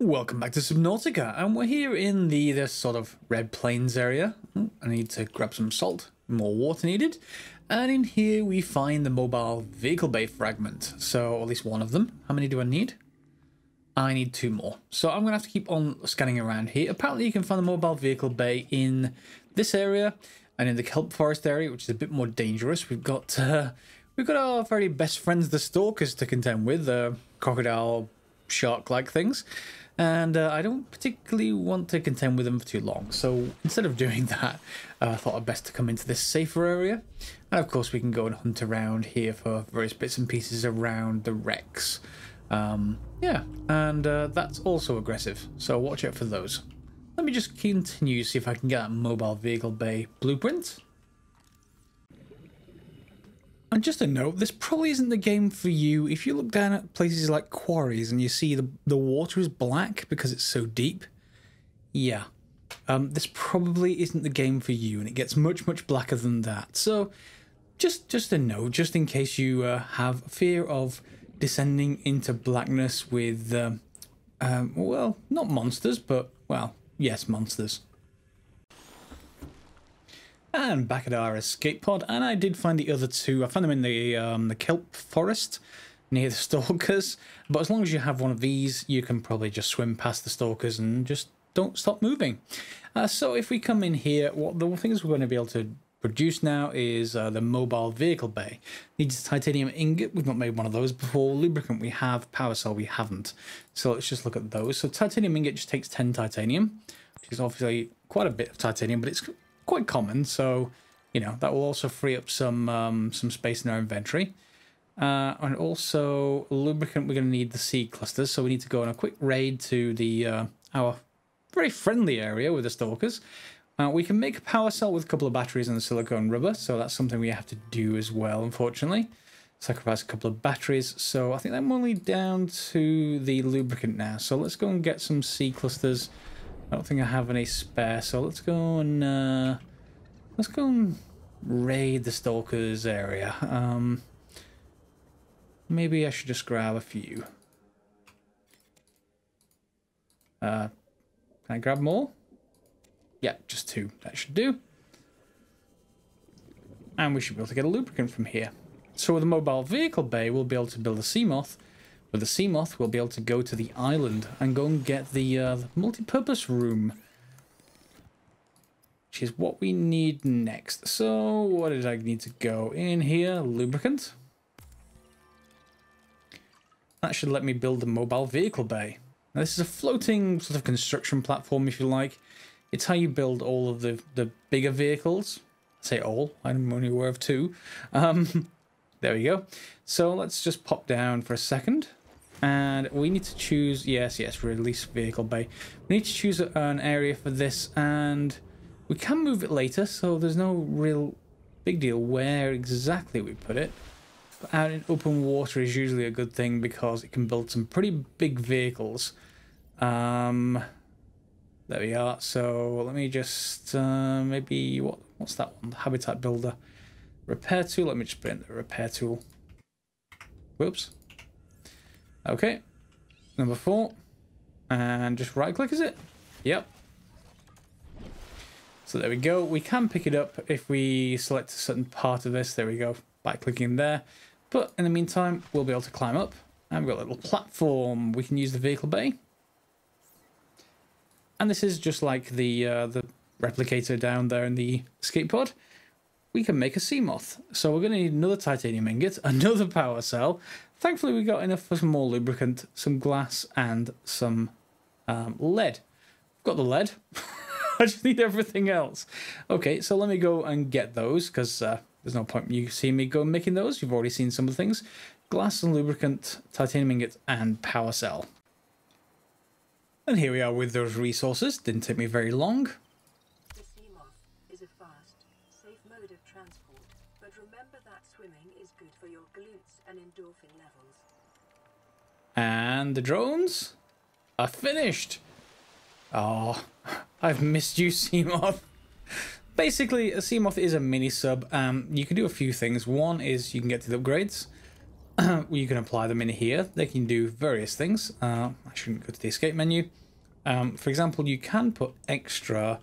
Welcome back to Subnautica, and we're here in the sort of Red Plains area. I need to grab some salt, more water needed, and in here we find the mobile vehicle bay fragment, so at least one of them. How many do I need? I need 2 more, so I'm gonna have to keep on scanning around here. Apparently you can find the mobile vehicle bay in this area and in the kelp forest area, which is a bit more dangerous. We've got our very best friends, the stalkers, to contend with, crocodile, shark-like things. And I don't particularly want to contend with them for too long. So instead of doing that, I thought I'd best to come into this safer area. And of course we can go and hunt around here for various bits and pieces around the wrecks. Yeah, and that's also aggressive. So watch out for those. Let me just continue, see if I can get that mobile vehicle bay blueprint. And just a note, this probably isn't the game for you if you look down at places like quarries and you see the water is black because it's so deep. Yeah, this probably isn't the game for you, and it gets much blacker than that. So just a note, just in case you have fear of descending into blackness with, well, not monsters, but, well, yes, monsters. And back at our escape pod, and I did find the other 2. I found them in the kelp forest near the stalkers. But as long as you have one of these, you can probably just swim past the stalkers and just don't stop moving. So if we come in here, what the things we're going to be able to produce now is the mobile vehicle bay. Needs titanium ingot. We've not made one of those before. Lubricant we have. Power cell we haven't. So let's just look at those. So titanium ingot just takes 10 titanium, which is obviously quite a bit of titanium, but it's quite common, so you know that will also free up some space in our inventory. And also lubricant, we're going to need the seed clusters, so we need to go on a quick raid to the our very friendly area with the stalkers. We can make a power cell with a couple of batteries and the silicone rubber, so that's something we have to do as well, unfortunately. Sacrifice a couple of batteries, so I think I'm only down to the lubricant now, so let's go and get some seed clusters. I don't think I have any spare, so let's go and raid the stalkers area. Maybe I should just grab a few. Can I grab more? Yeah, just 2. That should do. And we should be able to get a lubricant from here. So with the mobile vehicle bay, we'll be able to build a Seamoth. With the Seamoth, we'll be able to go to the island and go and get the multi-purpose room, which is what we need next. So what did I need to go in here? Lubricant. That should let me build the mobile vehicle bay. Now this is a floating sort of construction platform, if you like. It's how you build all of the bigger vehicles. I say all, I'm only aware of 2. There we go. So let's just pop down for a second. And we need to choose, yes, release vehicle bay. We need to choose an area for this, and we can move it later, so there's no real big deal where exactly we put it. But out in open water is usually a good thing because it can build some pretty big vehicles. There we are. So let me just, maybe, what's that one? Habitat builder. Repair tool, let me just put in the repair tool. Whoops. Okay, number 4, and just right click, is it? Yep. So there we go. We can pick it up if we select a certain part of this. There we go, by clicking there. But in the meantime, we'll be able to climb up, and we've got a little platform. We can use the vehicle bay. And this is just like the replicator down there in the escape pod. We can make a Seamoth. So we're going to need another titanium ingot, another power cell. Thankfully, we got enough for some more lubricant, some glass, and some lead. I've got the lead. I just need everything else. Okay, so let me go and get those, because there's no point you seeing me go making those. You've already seen some of the things. Glass and lubricant, titanium ingot, and power cell. And here we are with those resources. Didn't take me very long. The Seamoth is a fast, safe mode of transport, but remember that swimming is good for your glutes and endorphin levels. And the drones are finished. Oh, I've missed you, Seamoth. Basically, a Seamoth is a mini sub. You can do a few things. One is you can get to the upgrades. you can apply them in here. They can do various things. I shouldn't go to the escape menu. For example, you can put extra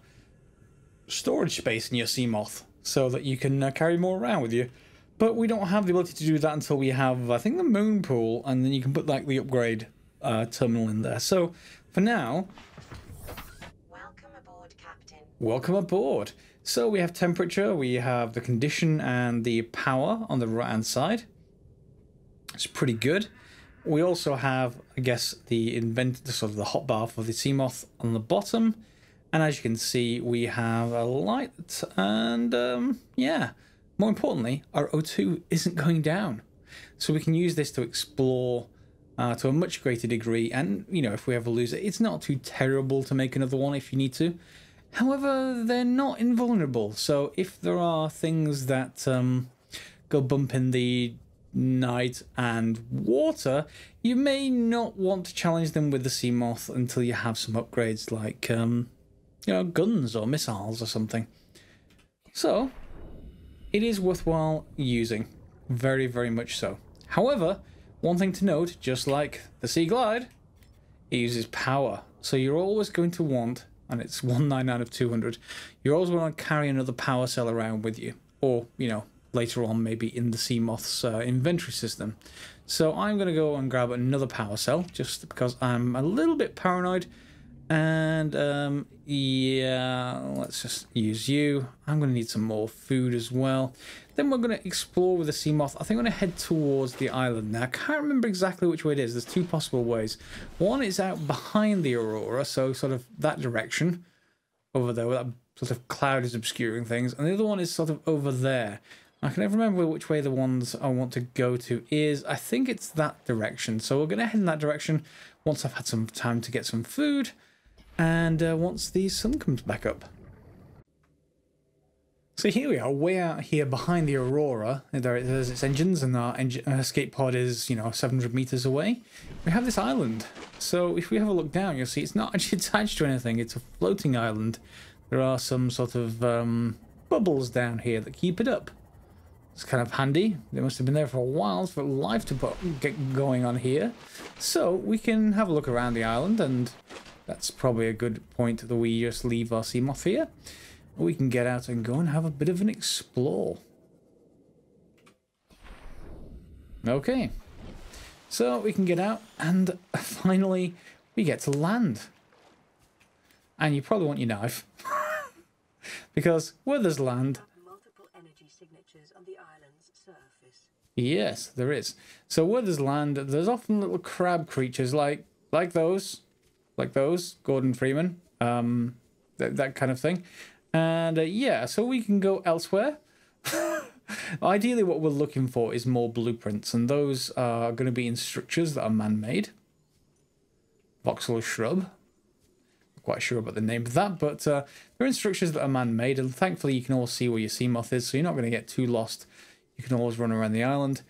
storage space in your Seamoth so that you can carry more around with you. But we don't have the ability to do that until we have, I think, the moon pool, and then you can put like the upgrade terminal in there. So for now, welcome aboard, Captain. Welcome aboard. So we have temperature, we have the condition and the power on the right hand side. It's pretty good. We also have, I guess, the sort of the hotbar for the Seamoth on the bottom. And as you can see, we have a light and yeah, more importantly, our O2 isn't going down. So we can use this to explore to a much greater degree. And, you know, if we ever lose it, it's not too terrible to make another one if you need to. However, they're not invulnerable. So if there are things that go bump in the night and water, you may not want to challenge them with the Seamoth until you have some upgrades like, you know, guns or missiles or something. So it is worthwhile using. Very, very much so. However, one thing to note, just like the Sea Glide, it uses power. So you're always going to want, and it's 199 of 200, you're always going to carry another power cell around with you. Or, you know, later on maybe in the Seamoth's inventory system. So I'm going to go and grab another power cell, just because I'm a little bit paranoid. And yeah, let's just use you. I'm going to need some more food as well. Then we're going to explore with the Seamoth. I think I'm going to head towards the island. Now, I can't remember exactly which way it is. There's two possible ways. One is out behind the Aurora, so sort of that direction over there, where that sort of cloud is obscuring things. And the other one is sort of over there. I can never remember which way the ones I want to go to is. I think it's that direction. So we're going to head in that direction once I've had some time to get some food. And once the sun comes back up. So here we are, way out here behind the Aurora. There's its engines, and our escape pod is, you know, 700 meters away. We have this island. So if we have a look down, you'll see it's not actually attached to anything. It's a floating island. There are some sort of bubbles down here that keep it up. It's kind of handy. They must have been there for a while for life to get going on here. So we can have a look around the island, and that's probably a good point that we just leave our Seamoth here. We can get out and go and have a bit of an explore. Okay. So we can get out and finally we get to land. And you probably want your knife. Because where there's land... multiple energy signatures on the island's surface. Yes, there is. So where there's land, there's often little crab creatures like those. Like those, Gordon Freeman, that kind of thing. And yeah, so we can go elsewhere. Ideally, what we're looking for is more blueprints, and those are going to be in structures that are man-made. Voxel shrub. Not quite sure about the name of that, but they're in structures that are man-made, and thankfully you can all see where your Seamoth is, so you're not going to get too lost. You can always run around the island.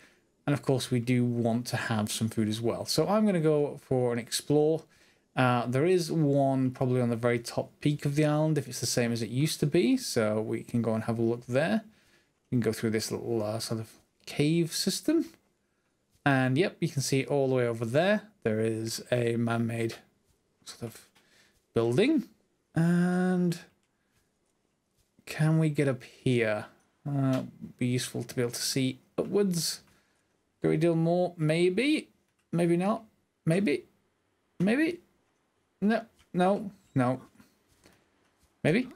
And of course, we do want to have some food as well. So I'm going to go for an explore. There is one probably on the very top peak of the island if it's the same as it used to be, so we can go and have a look there. You can go through this little sort of cave system, and yep, you can see all the way over there. There is a man-made sort of building, and can we get up here? Be useful to be able to see upwards. Can we do more? Maybe, maybe not. Maybe, maybe. No, no, no. Maybe?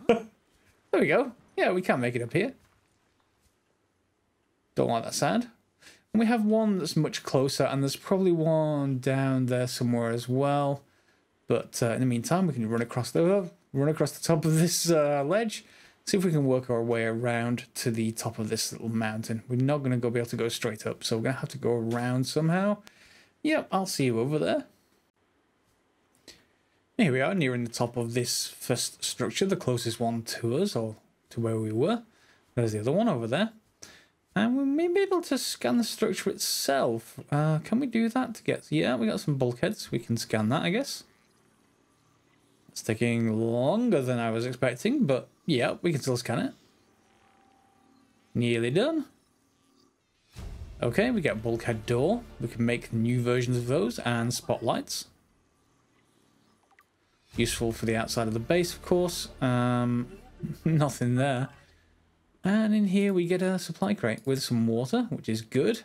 There we go. Yeah, we can make it up here. Don't like that sound. And we have one that's much closer, and there's probably one down there somewhere as well. But in the meantime, we can run across the top of this ledge. See if we can work our way around to the top of this little mountain. We're not going to be able to go straight up, so we're going to have to go around somehow. Yep, I'll see you over there. Here we are, nearing the top of this first structure, the closest one to us, or to where we were. There's the other one over there. And we may be able to scan the structure itself. Can we do that to get... Yeah, we got some bulkheads. We can scan that, I guess. It's taking longer than I was expecting, but yeah, we can still scan it. Nearly done. Okay, we get a bulkhead door. We can make new versions of those and spotlights. Useful for the outside of the base, of course. Nothing there. And in here we get a supply crate with some water, which is good.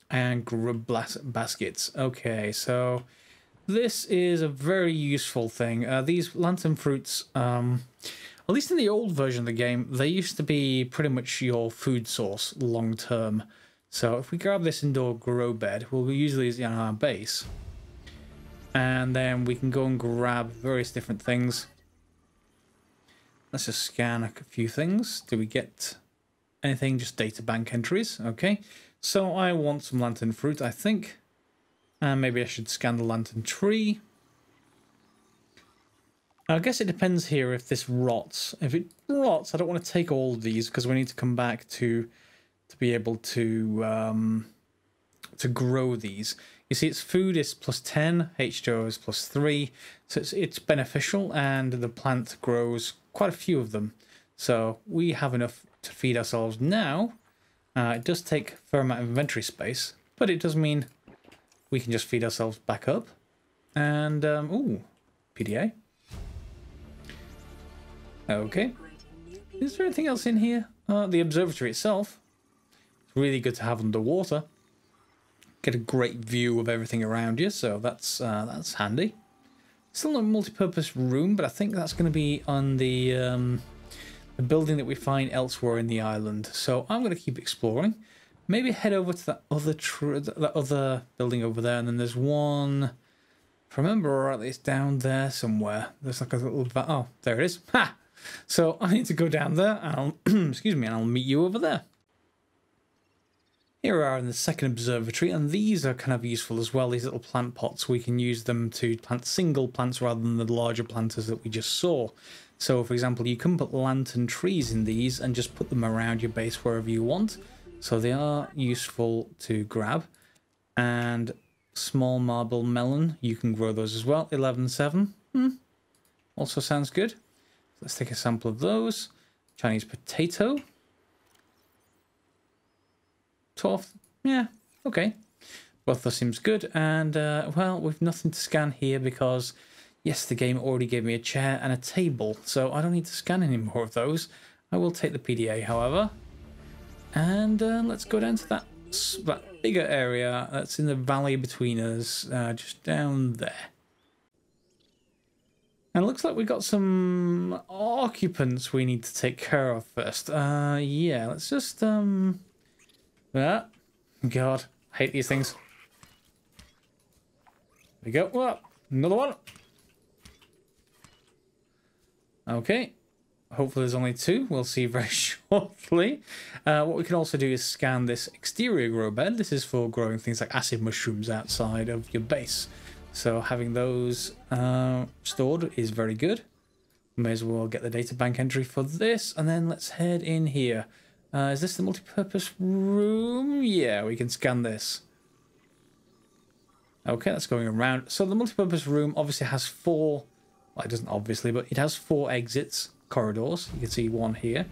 And grub baskets. Okay, so this is a very useful thing. These lantern fruits, at least in the old version of the game, they used to be pretty much your food source long term. So if we grab this indoor grow bed, we'll use these on our base. And then we can go and grab various different things. Let's just scan a few things. Do we get anything? Just data bank entries. Okay. So I want some lantern fruit, I think. And maybe I should scan the lantern tree. I guess it depends here if this rots. If it rots, I don't want to take all of these because we need to come back to be able to grow these. You see, its food is +10, H2O is +3, so it's beneficial, and the plant grows quite a few of them. So we have enough to feed ourselves now. It does take a fair amount of inventory space, but it does mean we can just feed ourselves back up. And, ooh, PDA. Okay. Is there anything else in here? The observatory itself. It's really good to have underwater. Get a great view of everything around you, so that's handy. Still not a multi-purpose room, but I think that's going to be on the building that we find elsewhere in the island. So I'm going to keep exploring. Maybe head over to that other building over there, and then there's one. If I remember rightly, it's down there somewhere. There's like a little. Oh, there it is. Ha! So I need to go down there, and I'll excuse me, and I'll meet you over there. Here we are in the second observatory, and these are kind of useful as well. These little plant pots, we can use them to plant single plants rather than the larger planters that we just saw. So, for example, you can put lantern trees in these and just put them around your base wherever you want. So they are useful to grab. And small marble melon, you can grow those as well. 11.7. Also sounds good. Let's take a sample of those. Chinese potato. 12. Yeah, okay. Both those seems good. And, well, we've nothing to scan here because, yes, the game already gave me a chair and a table. So I don't need to scan any more of those. I will take the PDA, however. And let's go down to that bigger area that's in the valley between us, just down there. And it looks like we've got some occupants we need to take care of first. Yeah, let's just... God, I hate these things. There we go. Whoa, another one. Okay. Hopefully there's only two. We'll see very shortly. What we can also do is scan this exterior grow bed. This is for growing things like acid mushrooms outside of your base. So having those stored is very good. May as well get the data bank entry for this. And then let's head in here. Is this the multi-purpose room? Yeah, we can scan this. Okay, that's going around. So the multi-purpose room obviously has four... Well, it doesn't obviously, but it has 4 exits, corridors. You can see one here.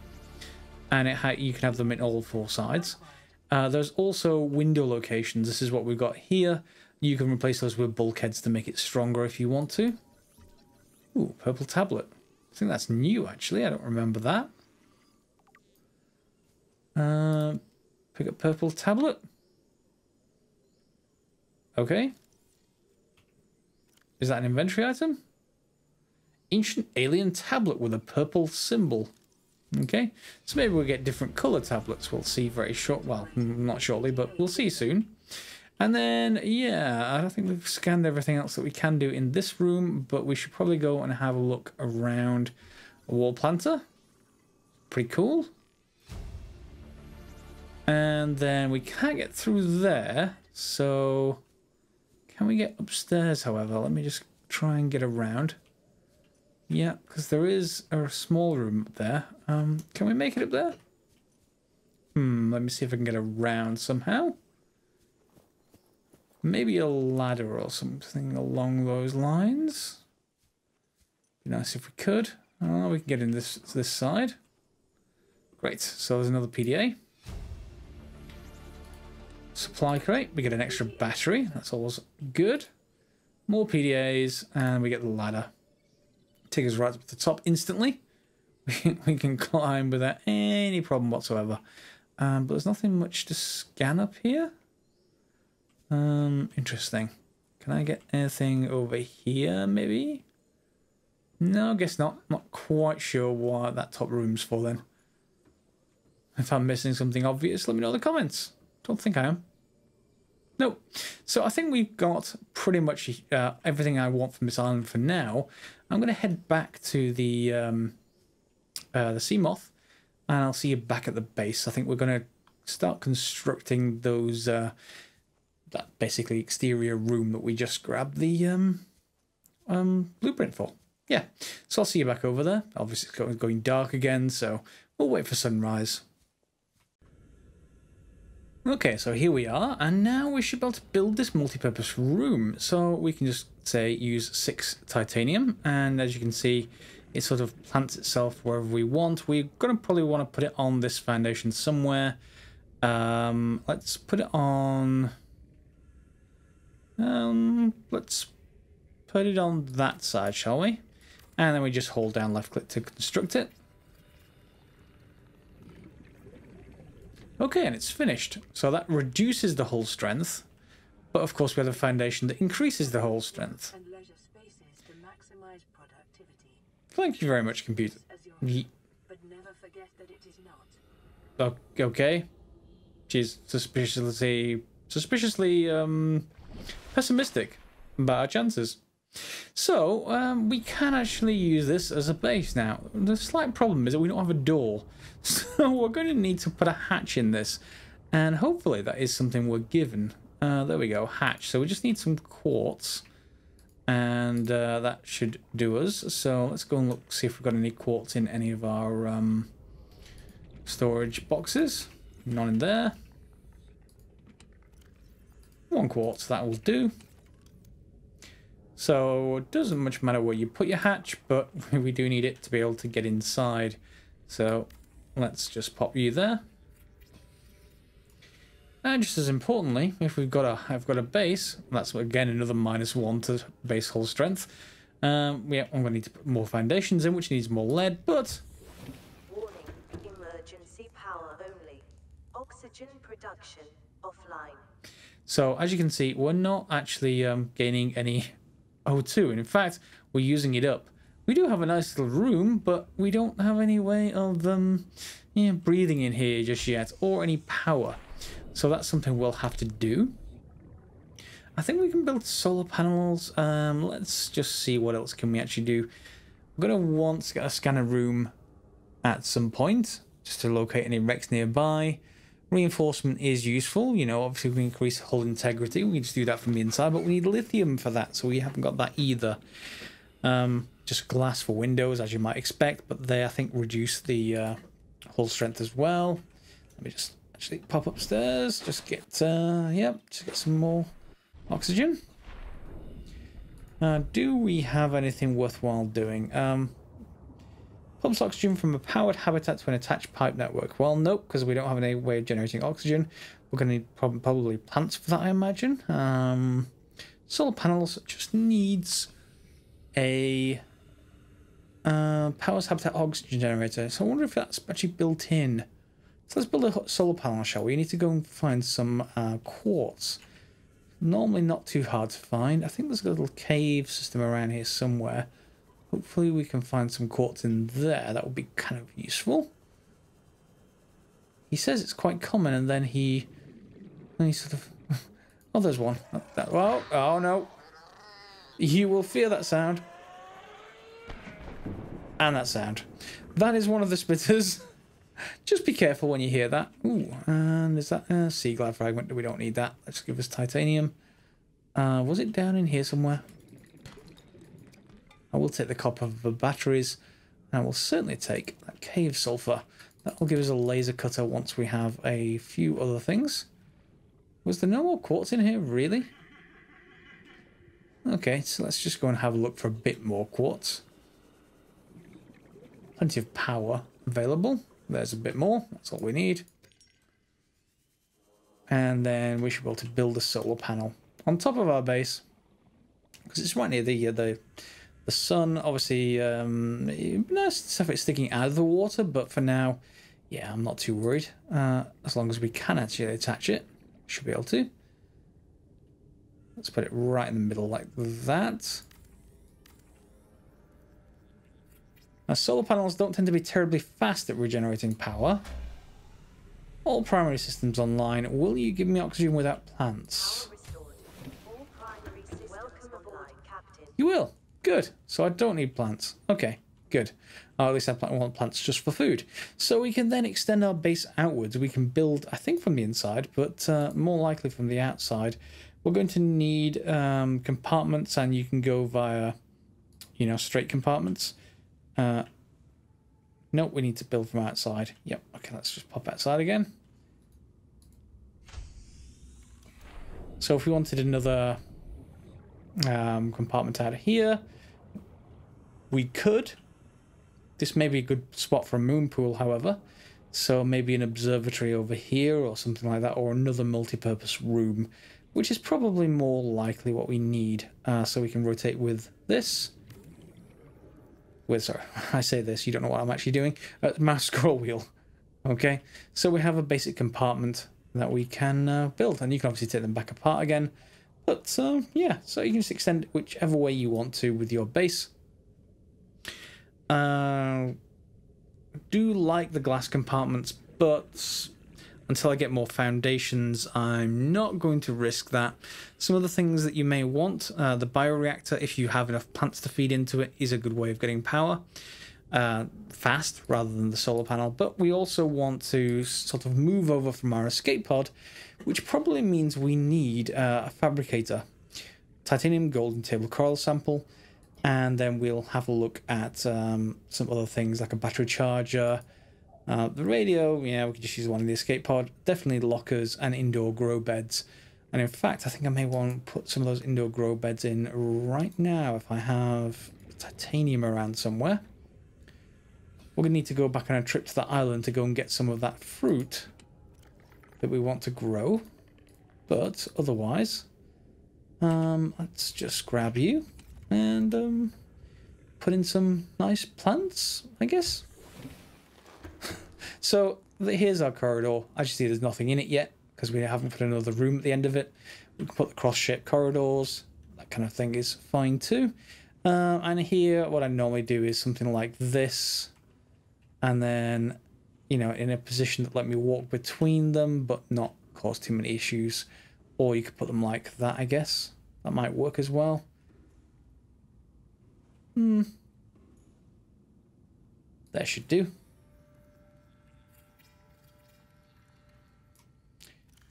And you can have them in all 4 sides. There's also window locations. This is what we've got here. You can replace those with bulkheads to make it stronger if you want to. Ooh, purple tablet. I think that's new, actually. I don't remember that. Pick up purple tablet. Okay. Is that an inventory item? Ancient alien tablet with a purple symbol. Okay. So maybe we'll get different color tablets. We'll see very short. Well, not shortly, but we'll see soon. And then, yeah, I don't think we've scanned everything else that we can do in this room, but we should probably go and have a look around a wall planter. Pretty cool. And then we can't get through there, so can we get upstairs, however? Let me just try and get around. Yeah, because there is a small room up there. Can we make it up there? Let me see if I can get around somehow. Maybe a ladder or something along those lines. Be nice if we could. Oh, we can get in this side. Great, so there's another PDA. supply crate. We get an extra battery. That's always good. More PDAs, and we get the ladder. Take us right up to the top instantly. We can climb without any problem whatsoever. But there's nothing much to scan up here. Interesting. Can I get anything over here, maybe? No, I guess not. Not quite sure what that top room's for then. If I'm missing something obvious, let me know in the comments. Don't think I am. No. So I think we've got pretty much everything I want from this island for now. I'm going to head back to the Seamoth, and I'll see you back at the base. I think we're going to start constructing those that basically exterior room that we just grabbed the blueprint for. Yeah, so I'll see you back over there. Obviously it's going dark again, so we'll wait for sunrise. Okay, so here we are, and now we should be able to build this multi-purpose room. So we can just say use 6 titanium, and as you can see, it sort of plants itself wherever we want. We're going to probably want to put it on this foundation somewhere. Let's put it on... let's put it on that side, shall we? And then we just hold down left click to construct it. Okay, and it's finished. So that reduces the hull strength, but of course we have a foundation that increases the hull strength. And leisure spaces to maximize productivity. Thank you very much, computer. But never forget that it is not. Okay. She's suspiciously pessimistic about our chances. So, we can actually use this as a base now. The slight problem is that we don't have a door. So we're going to need to put a hatch in this. And hopefully that is something we're given. There we go, hatch. So we just need some quartz. And that should do us. So let's go and look, see if we've got any quartz in any of our storage boxes. None in there. 1 quartz, that will do. So it doesn't much matter where you put your hatch, but we do need it to be able to get inside. So let's just pop you there. And just as importantly, if I've got a base, that's again another -1 to base hull strength. Yeah, I'm going to need to put more foundations in, which needs more lead, but... Warning, emergency power only. Oxygen production offline. So as you can see, we're not actually gaining any O2, and in fact, we're using it up. We do have a nice little room, but we don't have any way of breathing in here just yet, or any power. So that's something we'll have to do. I think we can build solar panels. Let's just see what else can we actually do. We're going to want to get a scanner room at some point, just to locate any wrecks nearby. Reinforcement is useful, you know, obviously we increase hull integrity, we can just do that from the inside, but we need lithium for that, so we haven't got that either. Just glass for windows, as you might expect, but they, I think, reduce the hull strength as well. Let me just actually pop upstairs, just get, just get some more oxygen. Do we have anything worthwhile doing? Pumps oxygen from a powered habitat to an attached pipe network. Well, nope, because we don't have any way of generating oxygen. We're going to need probably plants for that, I imagine. Solar panels just needs a powers habitat oxygen generator. So I wonder if that's actually built in. So let's build a solar panel, shall we? We need to go and find some quartz. Normally not too hard to find. I think there's a little cave system around here somewhere. Hopefully we can find some quartz in there. That would be kind of useful. He says it's quite common, and then he sort of... Oh, there's one. Well, oh no. You will fear that sound. And that sound. That is one of the splitters. Just be careful when you hear that. Ooh, and is that a sea glide fragment? We don't need that. Let's give us titanium. Was it down in here somewhere? I will take the copper for batteries, and I will certainly take that cave sulfur. That will give us a laser cutter once we have a few other things. Was there no more quartz in here, really? Okay, so let's just go and have a look for a bit more quartz. Plenty of power available. There's a bit more. That's all we need. And then we should be able to build a solar panel on top of our base, because it's right near the sun. Obviously, it'd be nice to have it sticking out of the water, but for now, yeah, I'm not too worried. As long as we can actually attach it, should be able to. Let's put it right in the middle like that. Now, solar panels don't tend to be terribly fast at regenerating power. All primary systems online. Will you give me oxygen without plants? All primary systems online, Captain. You will. Good. So I don't need plants. Okay, good. Or at least I want plants just for food. So we can then extend our base outwards. We can build, I think, from the inside, but more likely from the outside. We're going to need compartments, and you can go via, you know, straight compartments. Nope, we need to build from outside. Yep, okay, let's just pop outside again. So if we wanted another compartment out of here, we could. This may be a good spot for a moon pool, however. So maybe an observatory over here or something like that, or another multi-purpose room, which is probably more likely what we need. So we can rotate with this. Sorry, I say this, you don't know what I'm actually doing. Mouse scroll wheel. Okay, so we have a basic compartment that we can build, and you can obviously take them back apart again. But yeah, so you can just extend it whichever way you want to with your base. Do like the glass compartments, but until I get more foundations, I'm not going to risk that. Some of the things that you may want, the bioreactor, if you have enough plants to feed into it, is a good way of getting power fast rather than the solar panel. But we also want to sort of move over from our escape pod, which probably means we need a fabricator, titanium, gold, and table coral sample. And then we'll have a look at some other things like a battery charger. The radio, yeah, we could just use one in the escape pod. Definitely lockers and indoor grow beds. And in fact, I think I may want to put some of those indoor grow beds in right now if I have titanium around somewhere. We're going to need to go back on a trip to the island to go and get some of that fruit that we want to grow. But otherwise, let's just grab you and put in some nice plants, I guess. So here's our corridor. As you see, there's nothing in it yet because we haven't put another room at the end of it. We can put the cross-shaped corridors. That kind of thing is fine too. And here, what I normally do is something like this. And then, you know, in a position that let me walk between them, but not cause too many issues. Or you could put them like that, I guess. That might work as well. That should do.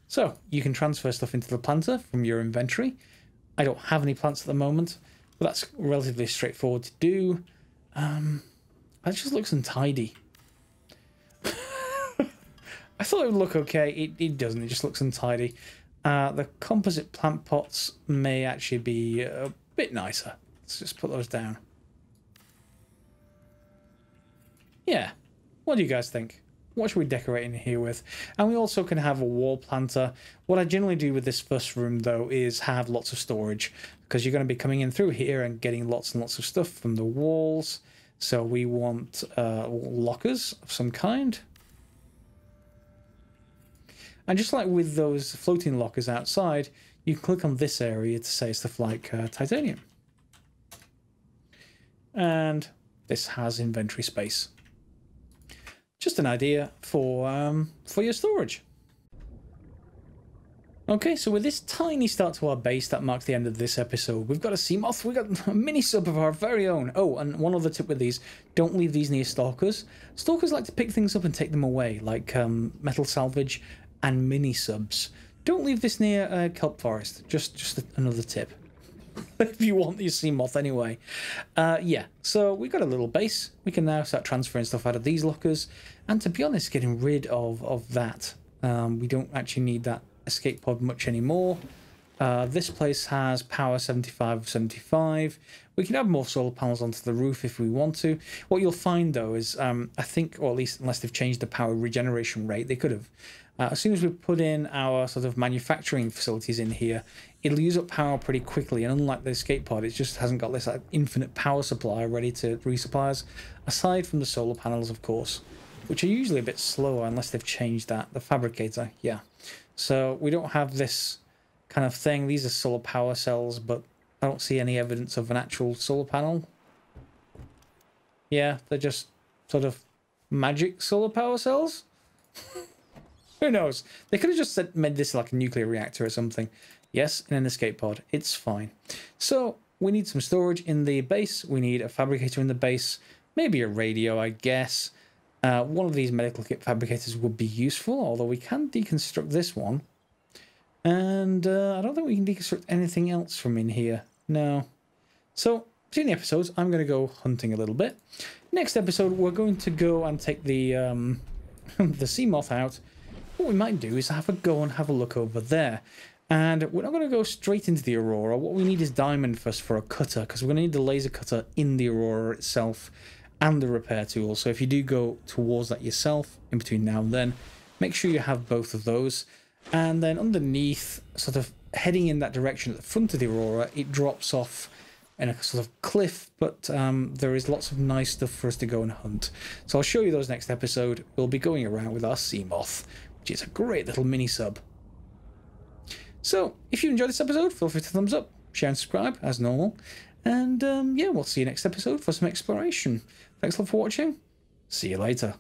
So, you can transfer stuff into the planter from your inventory. I don't have any plants at the moment, but that's relatively straightforward to do. That just looks untidy. I thought it would look okay. It doesn't. It just looks untidy. The composite plant pots may actually be a bit nicer. Let's just put those down. Yeah. What do you guys think? What should we decorate in here with? And we also can have a wall planter. What I generally do with this first room, though, is have lots of storage, because you're going to be coming in through here and getting lots and lots of stuff from the walls. So we want lockers of some kind. And just like with those floating lockers outside, you can click on this area to say stuff like titanium. And this has inventory space. Just an idea for your storage. Okay, so with this tiny start to our base, that marks the end of this episode. We've got a Seamoth, we've got a mini sub of our very own. Oh, and one other tip with these, don't leave these near stalkers. Stalkers like to pick things up and take them away, like metal salvage and mini subs. Don't leave this near kelp forest, just another tip. If you want your Seamoth anyway. Yeah, so we've got a little base. We can now start transferring stuff out of these lockers. And to be honest, getting rid of that. We don't actually need that escape pod much anymore. This place has power 75 of 75. We can add more solar panels onto the roof if we want to. What you'll find though is, I think, or at least unless they've changed the power regeneration rate, they could have. As soon as we put in our sort of manufacturing facilities in here, it'll use up power pretty quickly. And unlike the escape pod, it just hasn't got this infinite power supply ready to resupply us, aside from the solar panels, of course, which are usually a bit slower unless they've changed that. The fabricator, yeah. So we don't have this kind of thing. These are solar power cells, but I don't see any evidence of an actual solar panel. Yeah, they're just sort of magic solar power cells. Who knows? They could have just made this like a nuclear reactor or something. Yes, in an escape pod. It's fine. So we need some storage in the base. We need a fabricator in the base. Maybe a radio, I guess. One of these medical kit fabricators would be useful, although we can deconstruct this one. And I don't think we can deconstruct anything else from in here. No. So, between the episodes, I'm going to go hunting a little bit. Next episode, we're going to go and take the the Seamoth out. What we might do is have a go and have a look over there. And we're not going to go straight into the Aurora. What we need is diamond first for a cutter, because we're going to need the laser cutter in the Aurora itself and the repair tool. So if you do go towards that yourself in between now and then, make sure you have both of those. And then underneath, sort of heading in that direction at the front of the Aurora, it drops off in a sort of cliff, but there is lots of nice stuff for us to go and hunt. So I'll show you those next episode. We'll be going around with our Seamoth, which is a great little mini sub. So if you enjoyed this episode, feel free to thumbs up, share and subscribe as normal. And yeah, we'll see you next episode for some exploration. Thanks a lot for watching. See you later.